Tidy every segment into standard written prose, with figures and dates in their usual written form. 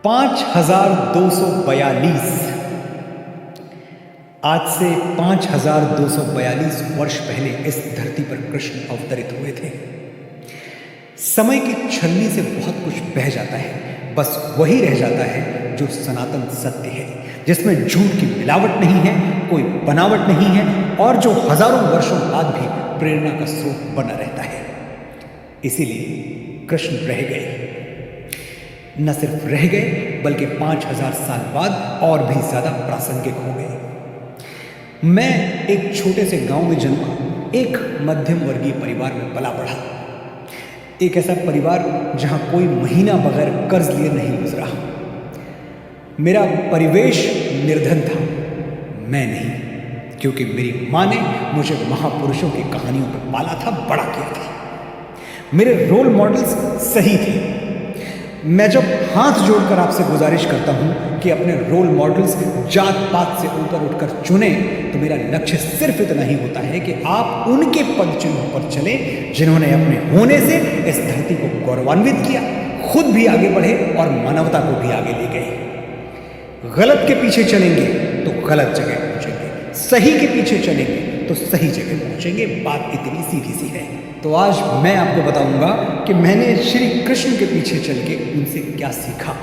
5242 आज से 5242 वर्ष पहले इस धरती पर कृष्ण अवतरित हुए थे। समय की छलनी से बहुत कुछ बह जाता है, बस वही रह जाता है जो सनातन सत्य है, जिसमें झूठ की मिलावट नहीं है, कोई बनावट नहीं है और जो हजारों वर्षों बाद भी प्रेरणा का स्रोत बना रहता है। इसीलिए कृष्ण रह गए, न सिर्फ रह गए बल्कि 5000 साल बाद और भी ज्यादा प्रासंगिक हो गए। मैं एक छोटे से गांव में जन्मा, एक मध्यम वर्गीय परिवार में पला बढ़ा। एक ऐसा परिवार जहां कोई महीना बगैर कर्ज लिए नहीं गुजरा। मेरा परिवेश निर्धन था, मैं नहीं, क्योंकि मेरी माँ ने मुझे महापुरुषों की कहानियों पर पाला था, बड़ा किया था। मेरे रोल मॉडल्स सही थे। मैं जब हाथ जोड़कर आपसे गुजारिश करता हूं कि अपने रोल मॉडल्स जात पात से ऊपर उठकर चुने, तो मेरा लक्ष्य सिर्फ इतना ही होता है कि आप उनके पद चिन्हों पर चलें जिन्होंने अपने होने से इस धरती को गौरवान्वित किया, खुद भी आगे बढ़े और मानवता को भी आगे ले गए। गलत के पीछे चलेंगे तो गलत जगह पहुंचेंगे, सही के पीछे चलेंगे तो सही जगह पहुंचेंगे। बात इतनी सीधी सी है। तो आज मैं आपको बताऊंगा कि मैंने श्री कृष्ण के पीछे चल के उनसे क्या सीखा,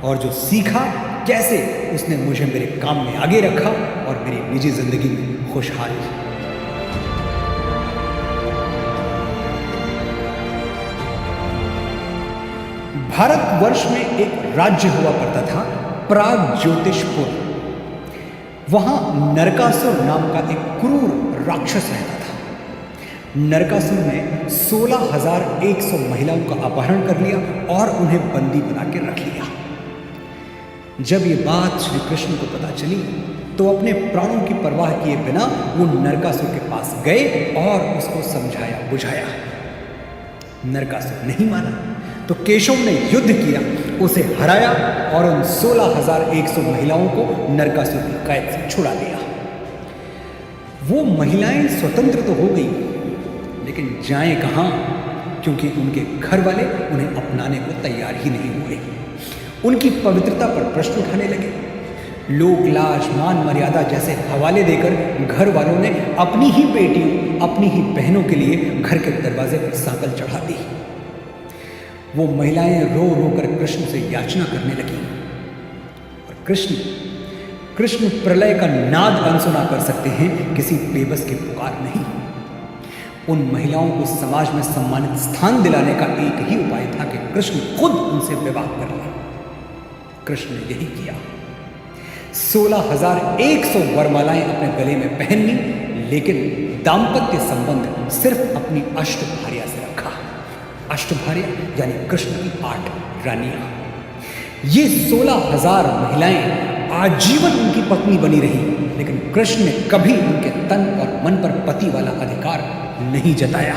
और जो सीखा कैसे उसने मुझे मेरे काम में आगे रखा और मेरी निजी जिंदगी में खुशहाल। भारतवर्ष में एक राज्य हुआ करता था, प्रागज्योतिषपुर। वहां नरकासुर नाम का एक क्रूर राक्षस रहता था। नरकासुर ने 16,100 महिलाओं का अपहरण कर लिया और उन्हें बंदी बना के रख लिया। जब ये बात श्री कृष्ण को पता चली तो अपने प्राणों की परवाह किए बिना वो नरकासुर के पास गए और उसको समझाया बुझाया। नरकासुर नहीं माना तो केशव ने युद्ध किया, उसे हराया और उन 16,100 महिलाओं को नरकासुर की कैद से छुड़ा लिया। वो महिलाएं स्वतंत्र तो हो गई, लेकिन जाएं कहां, क्योंकि उनके घर वाले उन्हें अपनाने को तैयार ही नहीं हुए। उनकी पवित्रता पर प्रश्न उठाने लगे। लोक लाज, मान मर्यादा जैसे हवाले देकर घर वालों ने अपनी ही बेटियों, अपनी ही बहनों के लिए घर के दरवाजे पर सांकल चढ़ा दी। वो महिलाएं रो रो कर कृष्ण से याचना करने लगी, और कृष्ण प्रलय का नाद अनसुना कर सकते हैं, किसी बेबस की पुकार नहीं। उन महिलाओं को समाज में सम्मानित स्थान दिलाने का एक ही उपाय था कि कृष्ण खुद उनसे विवाह कर ले। कृष्ण ने यही किया। 16,100 वरमालाएं अपने गले में पहन ली, लेकिन दाम्पत्य संबंध सिर्फ अपनी अष्टभार्या से रखा। अष्टभार्या यानी कृष्ण की 8 रानियां। ये 16,000 महिलाएं आजीवन उनकी पत्नी बनी रही, लेकिन कृष्ण ने कभी उनके तन और मन पर पति वाला अधिकार नहीं जताया।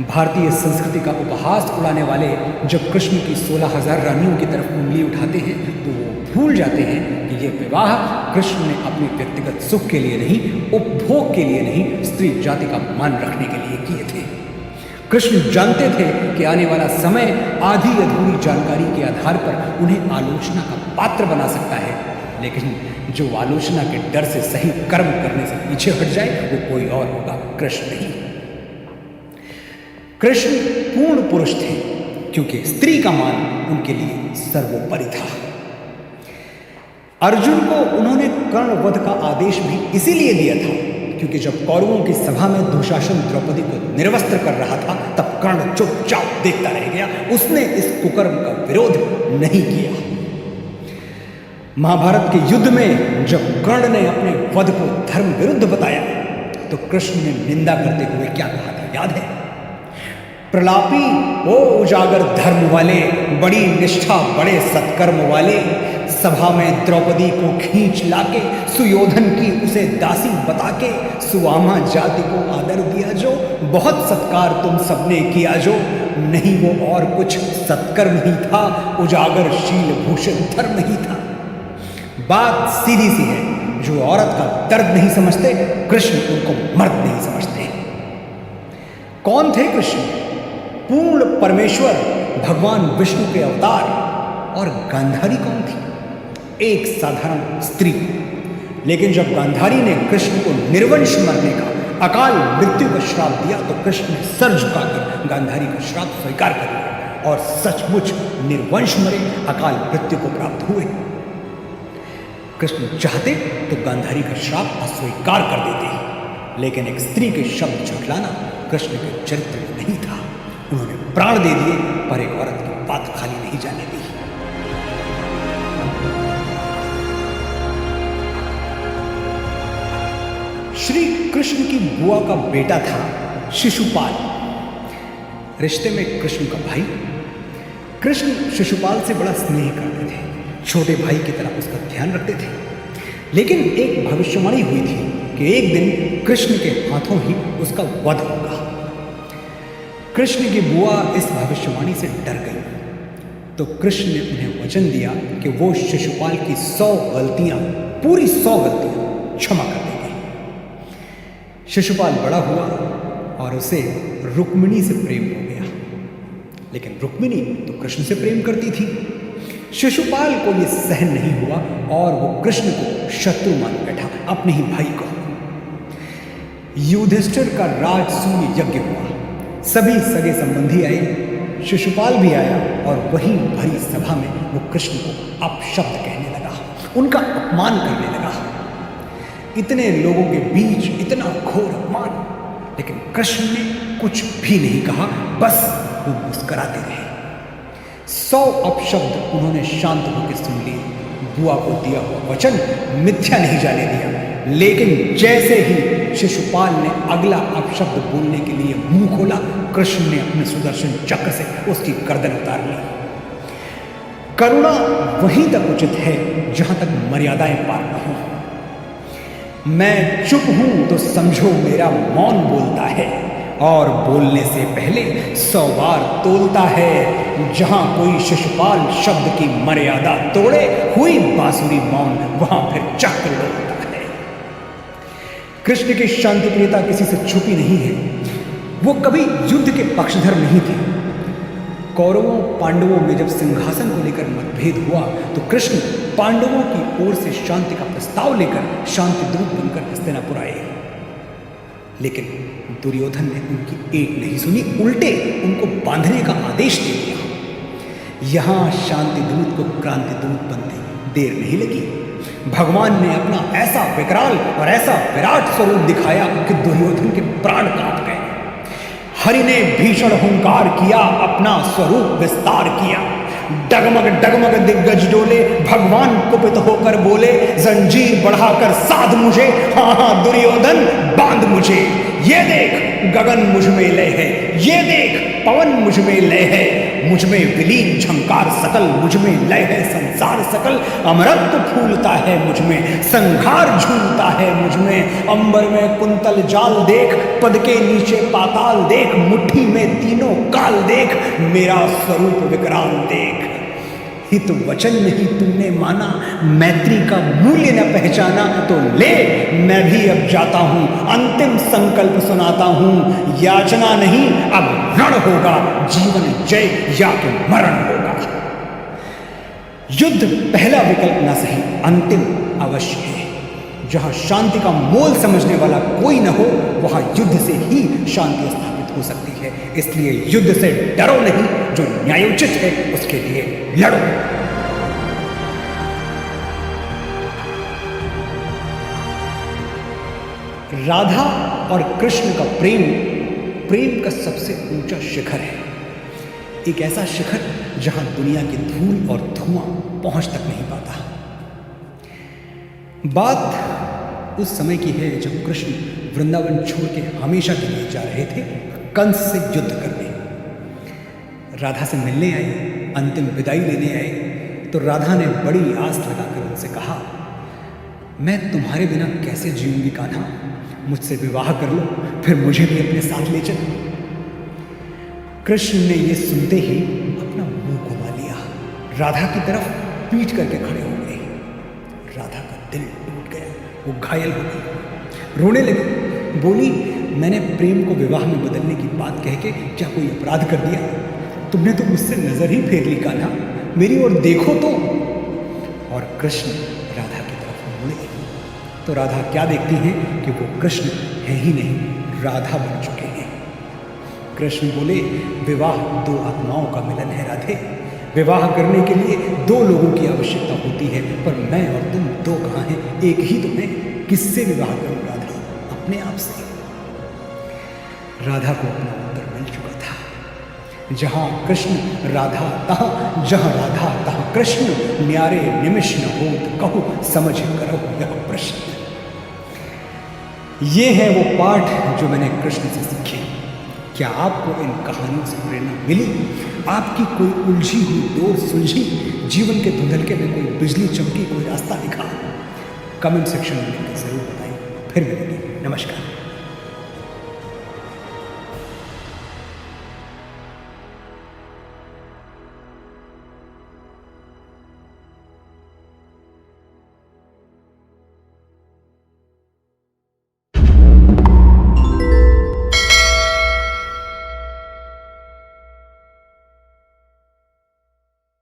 भारतीय संस्कृति का उपहास उड़ाने वाले जब कृष्ण की 16,000 रानियों की तरफ उंगली उठाते हैं तो वो भूल जाते हैं कि ये विवाह कृष्ण ने अपने व्यक्तिगत सुख के लिए नहीं, उपभोग के लिए नहीं, स्त्री जाति का मान रखने के लिए किए थे। कृष्ण जानते थे कि आने वाला समय आधी अधूरी जानकारी के आधार पर उन्हें आलोचना का पात्र बना सकता है, लेकिन जो आलोचना के डर से सही कर्म करने से पीछे हट जाए वो कोई और होगा, कृष्ण नहीं। कृष्ण पूर्ण पुरुष थे, क्योंकि स्त्री का मान उनके लिए सर्वोपरि था। अर्जुन को उन्होंने कर्णवध का आदेश भी इसीलिए दिया था, क्योंकि जब कौरवों की सभा में दुशासन द्रौपदी को निर्वस्त्र कर रहा था, तब कर्ण चुपचाप देखता रह गया। उसने इस कुकर्म का विरोध नहीं किया। महाभारत के युद्ध में जब कर्ण ने अपने वध को धर्म विरुद्ध बताया तो कृष्ण ने निंदा करते हुए क्या कहा था, याद है? प्रलापी ओ उजागर धर्म वाले, बड़ी निष्ठा बड़े सत्कर्म वाले, सभा में द्रौपदी को खींच लाके, सुयोधन की उसे दासी बता के, सुवामा जाति को आदर दिया जो, बहुत सत्कार तुम सबने किया जो, नहीं वो और कुछ सत्कर्म ही था, उजागर शील भूषण धर्म ही था। बात सीधी सी है, जो औरत का दर्द नहीं समझते, कृष्ण उनको मर्द नहीं समझते। कौन थे कृष्ण? पूर्ण परमेश्वर भगवान विष्णु के अवतार, और गांधारी कौन थी? एक साधारण स्त्री। लेकिन जब गांधारी ने कृष्ण को निर्वंश मरने का, अकाल मृत्यु का श्राप दिया तो कृष्ण ने सर झुकाकर गांधारी का श्राप स्वीकार कर लिया और सचमुच निर्वंश मरे, अकाल मृत्यु को प्राप्त हुए। कृष्ण चाहते तो गांधारी का श्राप अस्वीकार कर देते, लेकिन एक स्त्री के शब्द झुठलाना कृष्ण के चरित्र में नहीं था। उन्होंने प्राण दे दिए, पर एक औरत की बात खाली नहीं जाने दी। श्री कृष्ण की बुआ का बेटा था शिशुपाल, रिश्ते में कृष्ण का भाई। कृष्ण शिशुपाल से बड़ा स्नेह करते थे, छोटे भाई की तरह उसका ध्यान रखते थे। लेकिन एक भविष्यवाणी हुई थी कि एक दिन कृष्ण के हाथों ही उसका वध होगा। कृष्ण की बुआ इस भविष्यवाणी से डर गई, तो कृष्ण ने उन्हें वचन दिया कि वो शिशुपाल की 100 गलतियां, पूरी 100 गलतियां क्षमा कर देंगे। शिशुपाल बड़ा हुआ और उसे रुक्मिणी से प्रेम हो गया, लेकिन रुक्मिणी तो कृष्ण से प्रेम करती थी। शिशुपाल को यह सहन नहीं हुआ और वो कृष्ण को शत्रु मान बैठा, अपने ही भाई को। युधिष्ठिर का राजसूय यज्ञ हुआ, सभी सगे संबंधी आए, शिशुपाल भी आया और वहीं भरी सभा में वो कृष्ण को अपशब्द कहने लगा, उनका अपमान करने लगा। इतने लोगों के बीच इतना घोर अपमान, लेकिन कृष्ण ने कुछ भी नहीं कहा, बस वो मुस्कुराते रहे। 100 अपशब्द उन्होंने शांत होकर सुन लिए। बुआ को दिया हुआ वचन मिथ्या नहीं जाने दिया, लेकिन जैसे ही शिशुपाल ने अगला अपशब्द बोलने के लिए मुंह खोला, कृष्ण ने अपने सुदर्शन चक्र से उसकी गर्दन उतार ली। करुणा वहीं तक उचित है जहां तक मर्यादाएं पार न हो। मैं चुप हूं तो समझो मेरा मौन बोलता है, और बोलने से पहले 100 बार तोलता है। जहां कोई शिशुपाल शब्द की मर्यादा तोड़े, हुई बांसुरी मौन, वहां फिर चक्र डोलता है। कृष्ण की शांति प्रियता किसी से छुपी नहीं है। वो कभी युद्ध के पक्षधर नहीं थे। कौरवों पांडवों में जब सिंहासन को लेकर मतभेद हुआ तो कृष्ण पांडवों की ओर से शांति का प्रस्ताव लेकर शांति दूत बनकर हस्तिनापुर आए, लेकिन दुर्योधन ने उनकी एक नहीं सुनी, उल्टे उनको बांधने का आदेश दे दिया। यहां शांति दूत को क्रांति दूत बनते देर नहीं लगी। भगवान ने अपना ऐसा विकराल और ऐसा विराट स्वरूप दिखाया कि दुर्योधन के प्राण कांप गए। हरि ने भीषण हुंकार किया, अपना स्वरूप विस्तार किया। डगमग डगमग दिग्गज डोले, भगवान कुपित होकर बोले, जंजीर बढ़ाकर साध मुझे, हाँ हाँ दुर्योधन बांध मुझे। ये देख गगन मुझ में लय है, ये देख पवन मुझ में लय है, मुझ में विलीन झंकार सकल, मुझ में लय है संसार सकल। अमरत्व फूलता है मुझ में, संघार झूलता है मुझ में। अंबर में कुंतल जाल देख, पद के नीचे पाताल देख, मुट्ठी में तीनों काल देख, मेरा स्वरूप विकराल देख। हित वचन नहीं तूने माना, मैत्री का मूल्य न पहचाना, तो ले मैं भी अब जाता हूं, अंतिम संकल्प सुनाता हूं। याचना नहीं अब रण होगा, जीवन जय या कि मरण होगा। युद्ध पहला विकल्प न सही, अंतिम अवश्य है। जहां शांति का मोल समझने वाला कोई न हो, वहां युद्ध से ही शांति स्थापित हो सकती है। इसलिए युद्ध से डरो नहीं, जो न्यायोचित है उसके लिए लड़ो। राधा और कृष्ण का प्रेम, प्रेम का सबसे ऊंचा शिखर है। एक ऐसा शिखर जहां दुनिया की धूल और धुआं पहुंच तक नहीं पाता। बात उस समय की है जब कृष्ण वृंदावन छोड़ के हमेशा के लिए जा रहे थे कंस से युद्ध करने। राधा से मिलने आए, अंतिम विदाई लेने आए, तो राधा ने बड़ी आस लगाकर उनसे कहा, मैं तुम्हारे बिना कैसे जीऊंगी कान्हा, मुझसे विवाह कर लो, फिर मुझे भी अपने साथ ले चलो। कृष्ण ने यह सुनते ही अपना मुंह घुमा लिया, राधा की तरफ पीठ करके खड़े हो गए। राधा का दिल टूट गया, वो घायल हो गई, रोने लगी, बोली, मैंने प्रेम को विवाह में बदलने की बात कह के क्या कोई अपराध कर दिया? तुमने तो मुझसे नजर ही फेर ली कान्हा, मेरी ओर देखो तो। और कृष्ण राधा की तरफ मुड़े तो राधा क्या देखती हैं कि वो कृष्ण है ही नहीं, राधा बन चुके हैं। कृष्ण बोले, विवाह दो आत्माओं का मिलन है राधे। विवाह करने के लिए दो लोगों की आवश्यकता होती है, पर मैं और तुम दो कहाँ हैं, एक ही तो हैं। किससे विवाह करूं राधे? अपने आप से। राधा को अपना उत्तर मिल चुका था। जहां कृष्ण राधा तहाँ, जहां राधा तहाँ कृष्ण, न्यारे निमिष न होत कहो समझ करो यह प्रश्न। ये है वो पाठ जो मैंने कृष्ण से सीखे। क्या आपको इन कहानियों से प्रेरणा मिली? आपकी कोई उलझी हुई डोर सुलझी? जीवन के धुंधलके में कोई बिजली चमकी, कोई रास्ता दिखा? कमेंट सेक्शन में लिखकर जरूर बताएं। फिर मिलेंगे। नमस्कार।